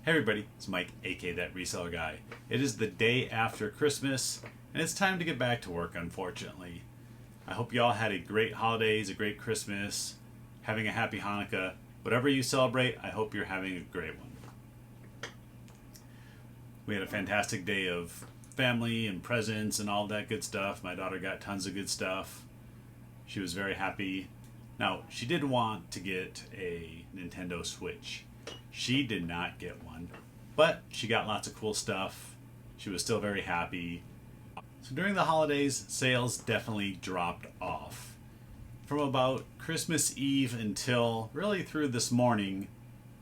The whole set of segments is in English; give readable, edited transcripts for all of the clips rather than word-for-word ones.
Hey everybody, it's Mike, aka That Reseller Guy. It is the day after Christmas, and it's time to get back to work, unfortunately. I hope you all had a great holidays, a great Christmas, having a happy Hanukkah. Whatever you celebrate, I hope you're having a great one. We had a fantastic day of family and presents and all that good stuff. My daughter got tons of good stuff. She was very happy. Now, she did want to get a Nintendo Switch. She did not get one, but she got lots of cool stuff. She was still very happy. So during the holidays, sales definitely dropped off. From about Christmas Eve until really through this morning,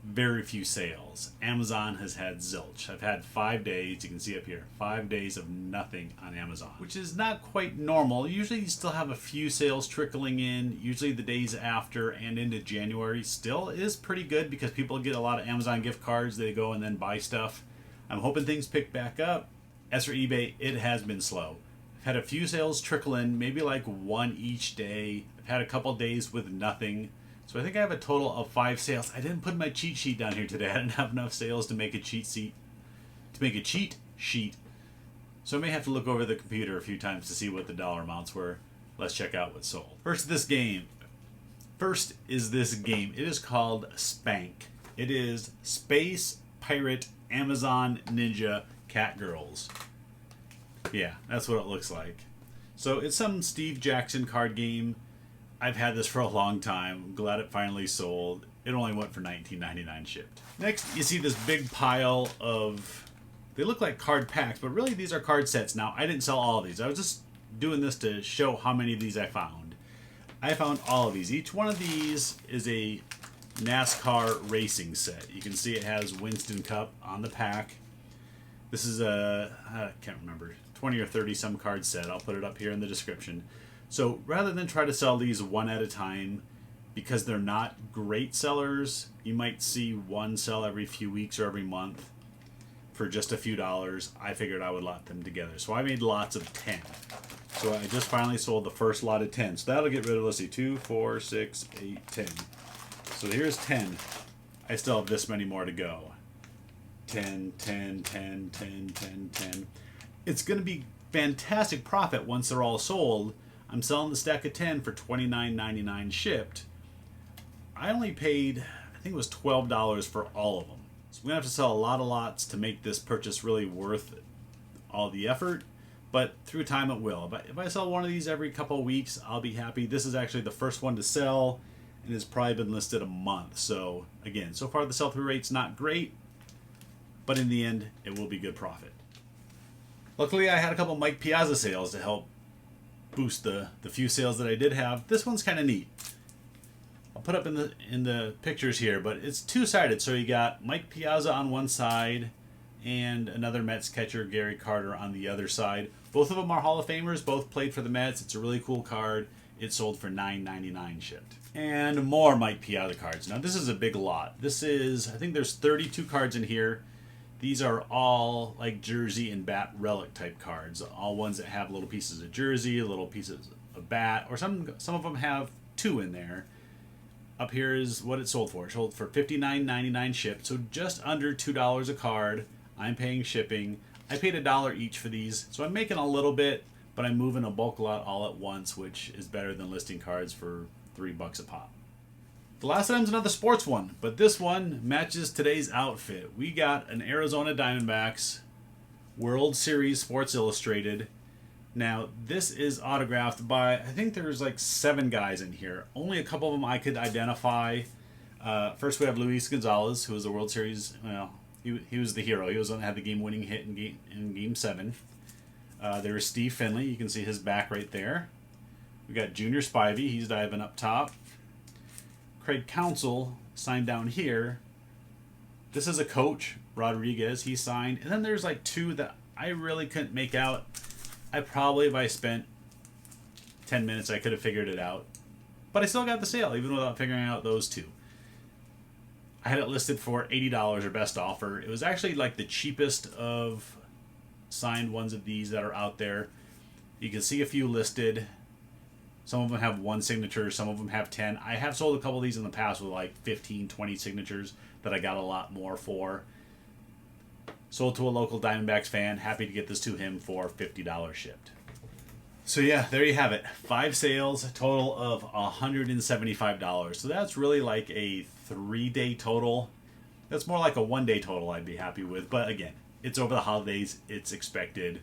very few sales. Amazon has had zilch. I've had 5 days, you can see up here, 5 days of nothing on Amazon, which is not quite normal. Usually you still have a few sales trickling in, usually the days after and into January still is pretty good because people get a lot of Amazon gift cards, they go and then buy stuff. I'm hoping things pick back up. As for eBay, it has been slow. I've had a few sales trickle in, maybe like one each day. I've had a couple days with nothing. So I think I have a total of 5 sales. I didn't put my cheat sheet down here today. I didn't have enough sales to make a cheat sheet. So I may have to look over the computer a few times to see what the dollar amounts were. Let's check out what's sold. First is this game. It is called Spank. It is Space Pirate Amazon Ninja Cat Girls. Yeah, that's what it looks like. So it's some Steve Jackson card game. I've had this for a long time. I'm glad it finally sold. It only went for $19.99 shipped. Next, you see this big pile of, they look like card packs, but really these are card sets. Now, I didn't sell all of these. I was just doing this to show how many of these I found. I found all of these. Each one of these is a NASCAR racing set. You can see it has Winston Cup on the pack. This is a, I can't remember, 20 or 30 some card set. I'll put it up here in the description. So rather than try to sell these one at a time, because they're not great sellers, you might see one sell every few weeks or every month for just a few dollars. I figured I would lot them together. So I made lots of 10. So I just finally sold the first lot of 10. So that'll get rid of, let's see, 2, 4, 6, 8, 10. So here's 10. I still have this many more to go. 10, 10, 10, 10, 10, 10. It's going to be fantastic profit once they're all sold. I'm selling the stack of 10 for $29.99 shipped. I only paid, I think it was $12 for all of them. So we're going to have to sell a lot of lots to make this purchase really worth all the effort. But through time it will. If I sell one of these every couple of weeks, I'll be happy. This is actually the first one to sell and it's probably been listed a month. So again, so far the sell-through rate's not great, but in the end, it will be good profit. Luckily, I had a couple Mike Piazza sales to help boost the few sales that I did have. This one's kind of neat. I'll put up in the pictures here, but it's two-sided. So you got Mike Piazza on one side and another Mets catcher, Gary Carter, on the other side. Both of them are Hall of Famers. Both played for the Mets. It's a really cool card. It sold for $9.99 shipped. And more Mike Piazza cards. Now this is a big lot. This is, I think there's 32 cards in here. These are all like jersey and bat relic type cards. All ones that have little pieces of jersey, little pieces of bat, or some of them have 2 in there. Up here is what it sold for. It sold for $59.99 shipped, so just under $2 a card. I'm paying shipping. I paid $1 each for these, so I'm making a little bit, but I'm moving a bulk lot all at once, which is better than listing cards for $3 a pop. The last item's another sports one, but this one matches today's outfit. We got an Arizona Diamondbacks World Series Sports Illustrated. Now, this is autographed by, I think there's like 7 guys in here. Only a couple of them I could identify. First we have Luis Gonzalez, who was the World Series, well, he was the hero. He was the one that had the game-winning hit in Game 7. There's Steve Finley. You can see his back right there. We got Junior Spivey. He's diving up top. Craig Counsell signed down here. This is a coach, Rodriguez. He signed. And then there's like 2 that I really couldn't make out. If I spent 10 minutes, I could have figured it out. But I still got the sale, even without figuring out those 2. I had it listed for $80 or best offer. It was actually like the cheapest of signed ones of these that are out there. You can see a few listed. Some of them have 1 signature, some of them have 10. I have sold a couple of these in the past with like 15, 20 signatures that I got a lot more for. Sold to a local Diamondbacks fan. Happy to get this to him for $50 shipped. So yeah, there you have it. 5 sales, a total of $175. So that's really like a 3-day total. That's more like a 1-day total I'd be happy with. But again, it's over the holidays. It's expected.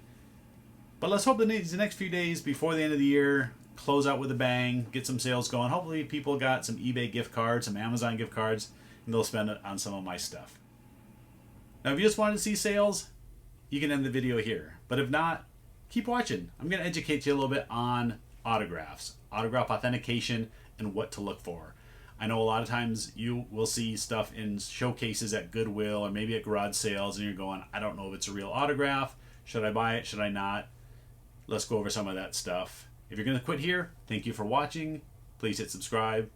But let's hope the next few days before the end of the year, close out with a bang, get some sales going. Hopefully people got some eBay gift cards, some Amazon gift cards, and they'll spend it on some of my stuff. Now, if you just wanted to see sales, you can end the video here. But if not, keep watching. I'm going to educate you a little bit on autographs, autograph authentication, and what to look for. I know a lot of times you will see stuff in showcases at Goodwill or maybe at garage sales, and you're going, I don't know if it's a real autograph. Should I buy it? Should I not? Let's go over some of that stuff. If you're going to quit here, thank you for watching. Please hit subscribe,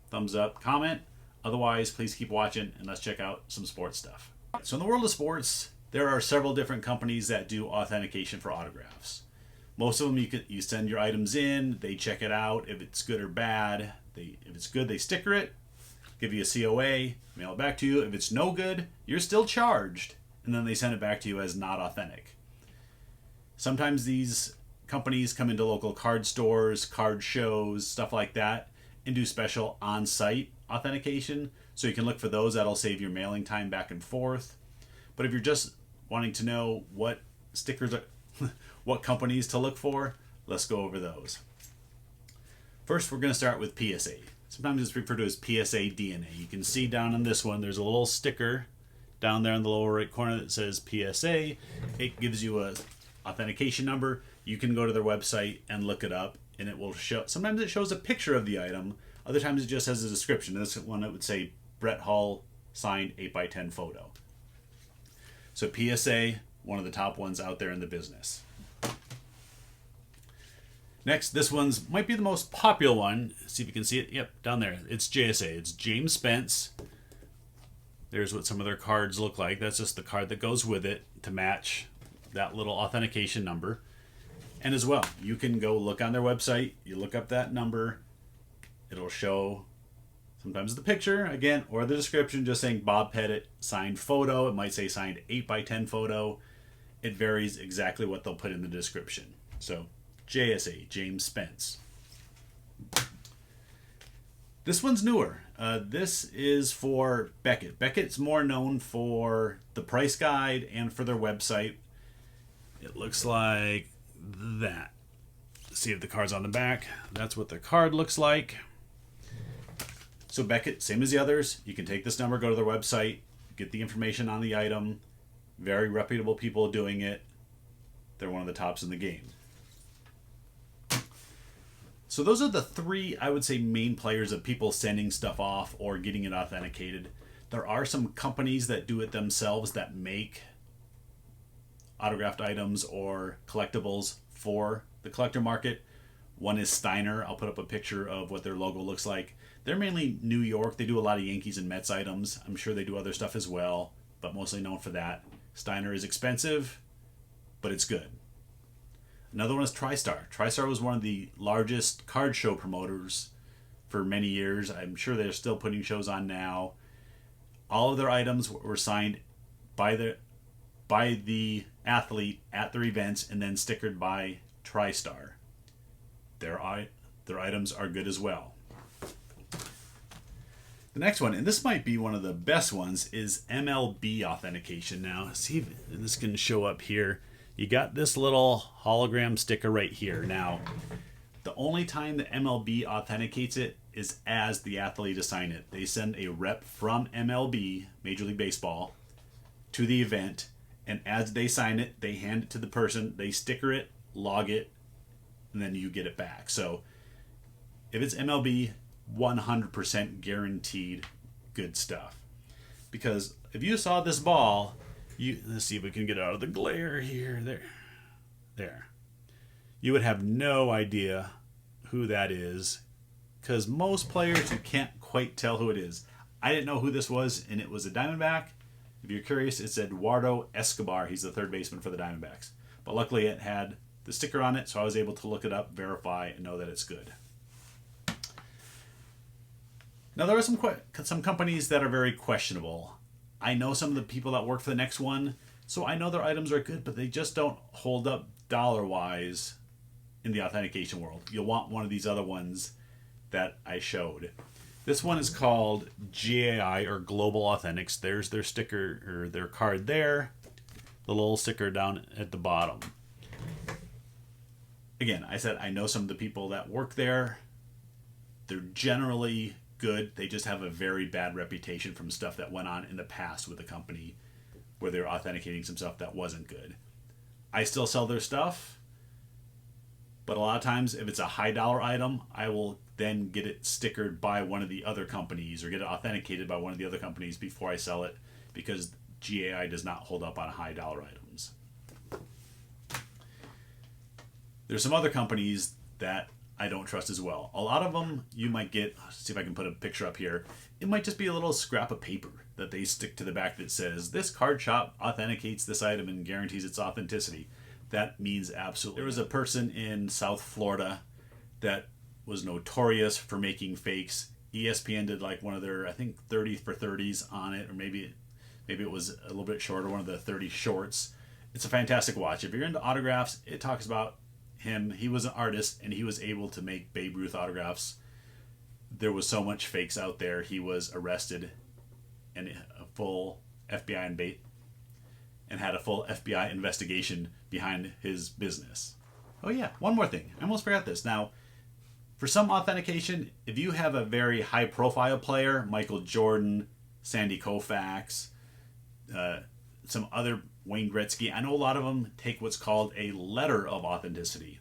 thumbs up, comment. Otherwise, please keep watching, and let's check out some sports stuff. So in the world of sports, there are several different companies that do authentication for autographs. Most of them, you send your items in, they check it out. If it's good or bad, if it's good, they sticker it, give you a COA, mail it back to you. If it's no good, you're still charged, and then they send it back to you as not authentic. Sometimes these companies come into local card stores, card shows, stuff like that, and do special on-site authentication. So you can look for those. That'll save your mailing time back and forth. But if you're just wanting to know what stickers are, what companies to look for, let's go over those. First, we're going to start with PSA. Sometimes it's referred to as PSA DNA. You can see down on this one, there's a little sticker down there in the lower right corner that says PSA. It gives you a authentication number. You can go to their website and look it up, and it will show. Sometimes it shows a picture of the item. Other times it just has a description. This one, it would say Brett Hull signed 8x10 photo. So PSA, one of the top ones out there in the business. Next, this one's might be the most popular one. See if you can see it. Yep, down there. It's JSA. It's James Spence. There's what some of their cards look like. That's just the card that goes with it to match that little authentication number. And as well, you can go look on their website. You look up that number. It'll show sometimes the picture, again, or the description just saying Bob Pettit signed photo. It might say signed 8x10 photo. It varies exactly what they'll put in the description. So JSA, James Spence. This one's newer. This is for Beckett. Beckett's more known for the price guide and for their website. It looks like that. See if the card's on the back. That's what the card looks like. So Beckett, same as the others, you can take this number, go to their website, get the information on the item. Very reputable people doing it. They're one of the tops in the game. So those are the 3, I would say, main players of people sending stuff off or getting it authenticated. There are some companies that do it themselves that make autographed items or collectibles for the collector market. One is Steiner. I'll put up a picture of what their logo looks like. They're mainly New York. They do a lot of Yankees and Mets items. I'm sure they do other stuff as well, but mostly known for that. Steiner is expensive, but it's good. Another one is TriStar. TriStar was one of the largest card show promoters for many years. I'm sure they're still putting shows on now. All of their items were signed by the athlete at their events and then stickered by TriStar. Their items are good as well. The next one, and this might be one of the best ones, is MLB authentication. Now, see if this can show up here. You got this little hologram sticker right here. Now, the only time the MLB authenticates it is as the athlete assign it. They send a rep from MLB, Major League Baseball, to the event, and as they sign it, they hand it to the person, they sticker it, log it, and then you get it back. So if it's MLB, 100% guaranteed good stuff. Because if you saw this ball, let's see if we can get out of the glare here. There. You would have no idea who that is, because most players, you can't quite tell who it is. I didn't know who this was, and it was a Diamondback. If you're curious, it's Eduardo Escobar. He's the third baseman for the Diamondbacks. But luckily it had the sticker on it, so I was able to look it up, verify, and know that it's good. Now, there are some companies that are very questionable. I know some of the people that work for the next one. So I know their items are good, but they just don't hold up dollar-wise in the authentication world. You'll want one of these other ones that I showed. This one is called GAI, or Global Authentics. There's their sticker, or their card there. The little sticker down at the bottom. Again, I said I know some of the people that work there. They're generally good. They just have a very bad reputation from stuff that went on in the past with the company where they're authenticating some stuff that wasn't good. I still sell their stuff, but a lot of times if it's a high dollar item, I will then get it stickered by one of the other companies or get it authenticated by one of the other companies before I sell it, because GAI does not hold up on high dollar items. There's some other companies that I don't trust as well. A lot of them you might get, let's see if I can put a picture up here. It might just be a little scrap of paper that they stick to the back that says, this card shop authenticates this item and guarantees its authenticity. That means absolutely. There was a person in South Florida that was notorious for making fakes. ESPN did like one of their, I think 30 for 30s on it, or maybe it was a little bit shorter, one of the 30 shorts. It's a fantastic watch. If you're into autographs, it talks about him. He was an artist and he was able to make Babe Ruth autographs. There was so much fakes out there. He was arrested and a full FBI and had a full FBI investigation behind his business. Oh yeah, one more thing. I almost forgot this. Now, for some authentication, if you have a very high profile player, Michael Jordan, Sandy Koufax, some other Wayne Gretzky, I know a lot of them take what's called a letter of authenticity.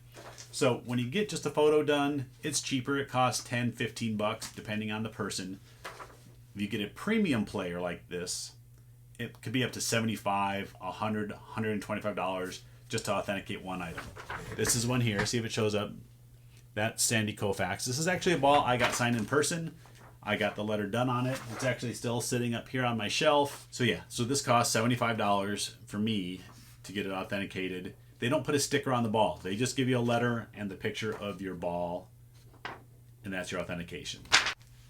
So when you get just a photo done, it's cheaper. It costs $10, $15 depending on the person. If you get a premium player like this, it could be up to $75, $100, $125 just to authenticate one item. This is one here. See if it shows up. That's Sandy Koufax. This is actually a ball I got signed in person. I got the letter done on it. It's actually still sitting up here on my shelf. So yeah, so this costs $75 for me to get it authenticated. They don't put a sticker on the ball. They just give you a letter and the picture of your ball, and that's your authentication.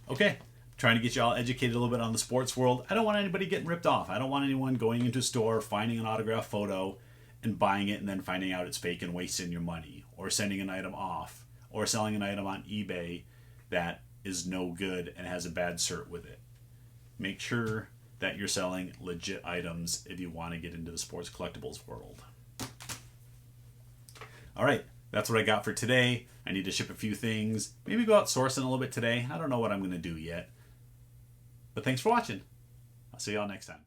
Okay, trying to get you all educated a little bit on the sports world. I don't want anybody getting ripped off. I don't want anyone going into a store, finding an autographed photo, and buying it and then finding out it's fake and wasting your money, or sending an item off, or selling an item on eBay that is no good and has a bad cert with it. Make sure that you're selling legit items if you want to get into the sports collectibles world. All right, that's what I got for today. I need to ship a few things. Maybe go out sourcing a little bit today. I don't know what I'm going to do yet. But thanks for watching. I'll see y'all next time.